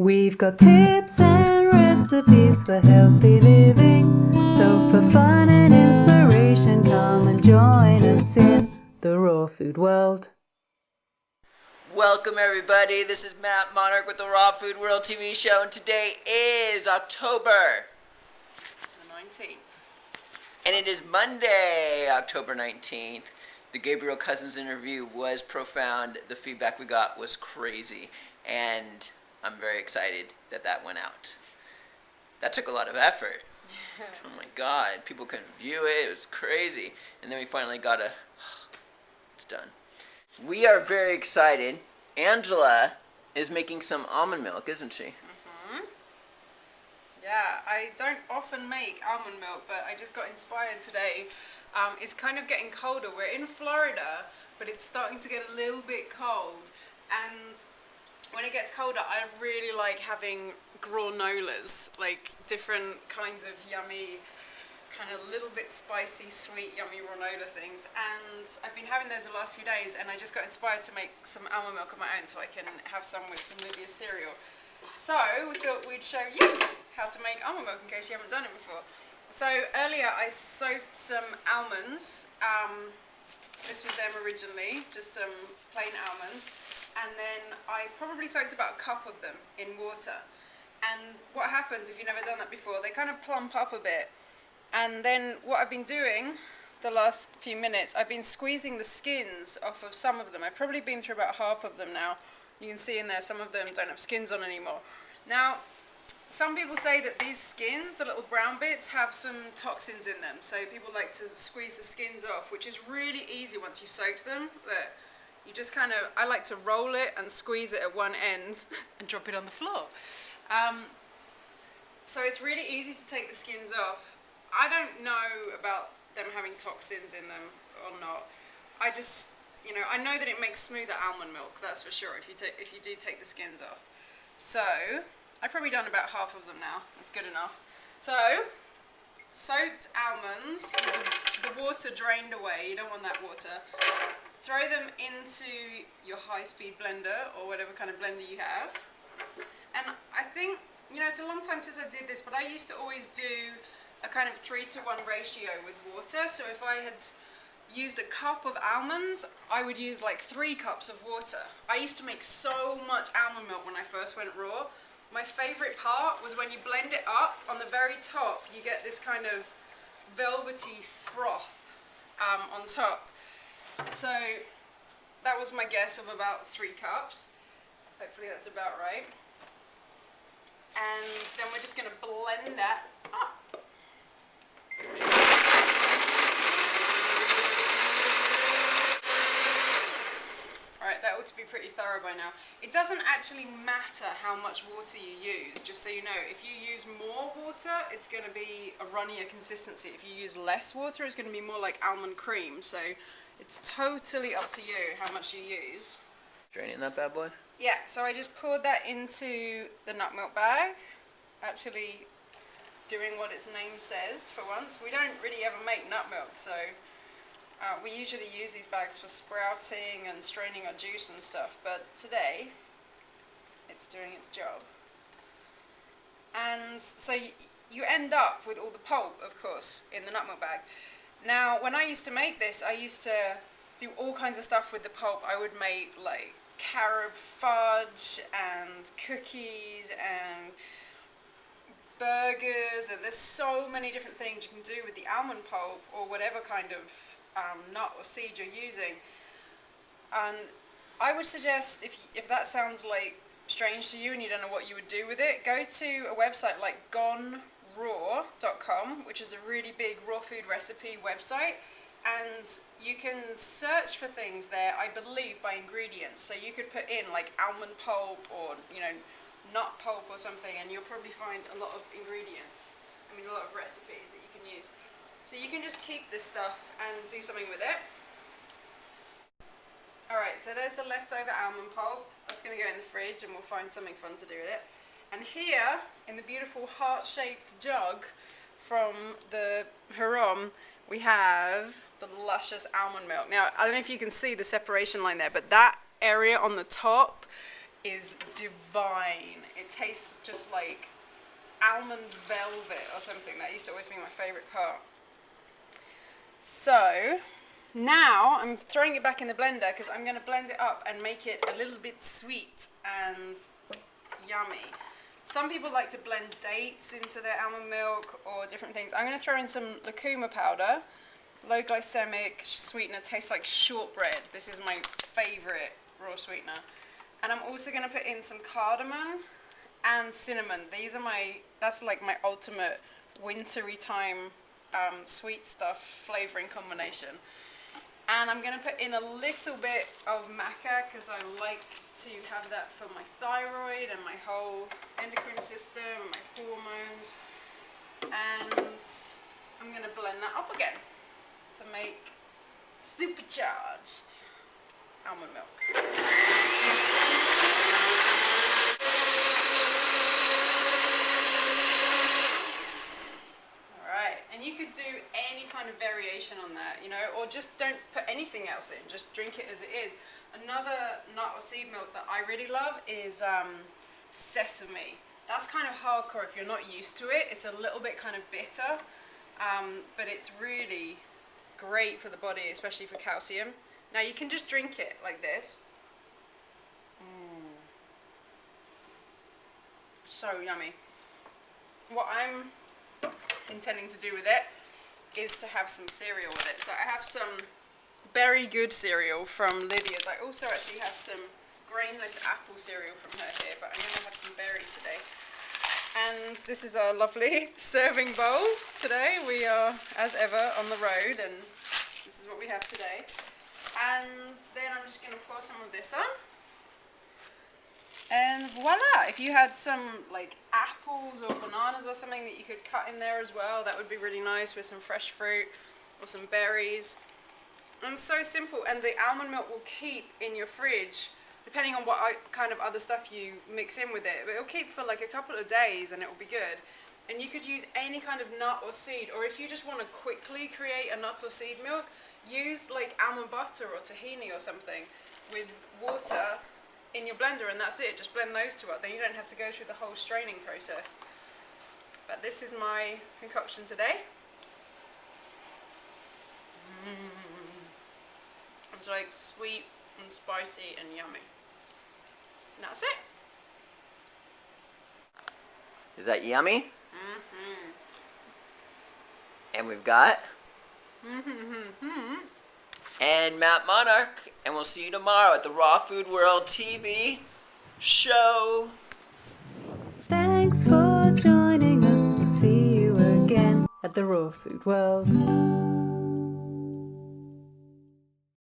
We've got tips and recipes for healthy living. So for fun and inspiration, come and join us in the raw food world. Welcome everybody, this is Matt Monarch with the Raw Food World TV show, and today is October The 19th. and it is Monday, October 19th. The Gabriel Cousins interview was profound. The feedback we got was crazy, and I'm very excited that that went out. That took a lot of effort. Oh my God, people couldn't view it. It was crazy. And then we finally got it's done. We are very excited. Angela is making some almond milk, isn't she? Yeah, I don't often make almond milk, but I just got inspired today. It's kind of getting colder. We're in Florida, but it's starting to get a little bit cold. And when it gets colder, I really like having granolas, like different kinds of yummy, kind of little bit spicy, sweet, yummy granola things. And I've been having those the last few days, and I just got inspired to make some almond milk of my own so I can have some with some Lydia cereal. So we thought we'd show you how to make almond milk in case you haven't done it before. So earlier I soaked some almonds. This was them originally, just some plain almonds. And then I probably soaked about a cup of them in water. And what happens if you've never done that before, they kind of plump up a bit. And then what I've been doing the last few minutes, I've been squeezing the skins off of some of them. I've probably been through about half of them now. You can see in there some of them don't have skins on anymore. Now, some people say that these skins, the little brown bits, have some toxins in them. So people like to squeeze the skins off, which is really easy once you've soaked them. But you just kind of, I like to roll it and squeeze it at one end and drop it on the floor. So it's really easy to take the skins off. I don't know about them having toxins in them or not. I just, I know that it makes smoother almond milk, that's for sure, if you do take the skins off. So, I've probably done about half of them now. That's good enough. So, soaked almonds, with the water drained away, you don't want that water. Throw them into your high-speed blender, or whatever kind of blender you have. And I think, it's a long time since I did this, but I used to always do a kind of 3-to-1 ratio with water. So if I had used a cup of almonds, I would use like 3 cups of water. I used to make so much almond milk when I first went raw. My favorite part was when you blend it up, on the very top, you get this kind of velvety froth on top. So that was my guess of about 3 cups. Hopefully that's about right. And then we're just going to blend that up. Alright, that ought to be pretty thorough by now. It doesn't actually matter how much water you use, just so you know. If you use more water, it's going to be a runnier consistency. If you use less water, it's going to be more like almond cream. So it's totally up to you how much you use. Draining that bad boy? Yeah, so I just poured that into the nut milk bag. Actually doing what its name says for once. We don't really ever make nut milk, so we usually use these bags for sprouting and straining our juice and stuff, but today it's doing its job. And so you end up with all the pulp, of course, in the nut milk bag. Now, when I used to make this, I used to do all kinds of stuff with the pulp. I would make like carob fudge and cookies and burgers, and there's so many different things you can do with the almond pulp or whatever kind of nut or seed you're using. And I would suggest, if that sounds like strange to you and you don't know what you would do with it, go to a website like goneraw.com, which is a really big raw food recipe website, and you can search for things there, I believe, by ingredients. So you could put in like almond pulp or nut pulp or something, and you'll probably find a lot of ingredients. A lot of recipes that you can use. So you can just keep this stuff and do something with it. Alright, so there's the leftover almond pulp. That's going to go in the fridge and we'll find something fun to do with it. And here, in the beautiful heart-shaped jug from the Haram, we have the luscious almond milk. Now, I don't know if you can see the separation line there, but that area on the top is divine. It tastes just like almond velvet or something. That used to always be my favourite part. So now I'm throwing it back in the blender because I'm going to blend it up and make it a little bit sweet and yummy. Some people like to blend dates into their almond milk or different things. I'm going to throw in some lucuma powder. Low glycemic sweetener, tastes like shortbread. This is my favourite raw sweetener. And I'm also going to put in some cardamom and cinnamon. That's like my ultimate wintry time sweet stuff flavouring combination. And I'm going to put in a little bit of maca because I like to have that for my thyroid and my whole endocrine system, my hormones. And I'm going to blend that up again to make supercharged almond milk. And you could do any kind of variation on that, you know, or just don't put anything else in, just drink it as it is. Another nut or seed milk that I really love is sesame. That's kind of hardcore if you're not used to it. It's a little bit kind of bitter, but it's really great for the body, especially for calcium. Now you can just drink it like this. So yummy. What I'm intending to do with it is to have some cereal with it. So I have some Very Good cereal from Lydia's. I also actually have some grainless apple cereal from her here, but I'm going to have some berry today. And this is our lovely serving bowl today. We are, as ever, on the road, and this is what we have today. And then I'm just going to pour some of this on. And voila, if you had some like apples or bananas or something that you could cut in there as well, that would be really nice with some fresh fruit or some berries. And so simple, and the almond milk will keep in your fridge, depending on what kind of other stuff you mix in with it, but it'll keep for like a couple of days and it will be good. And you could use any kind of nut or seed, or if you just want to quickly create a nut or seed milk, use like almond butter or tahini or something with water in your blender, and that's it. Just blend those two up, then you don't have to go through the whole straining process. But this is my concoction today. It's like sweet and spicy and yummy. And that's it. Is that yummy? And we've got and Matt Monarch, and we'll see you tomorrow at the Raw Food World TV show. Thanks for joining us. We'll see you again at the Raw Food World.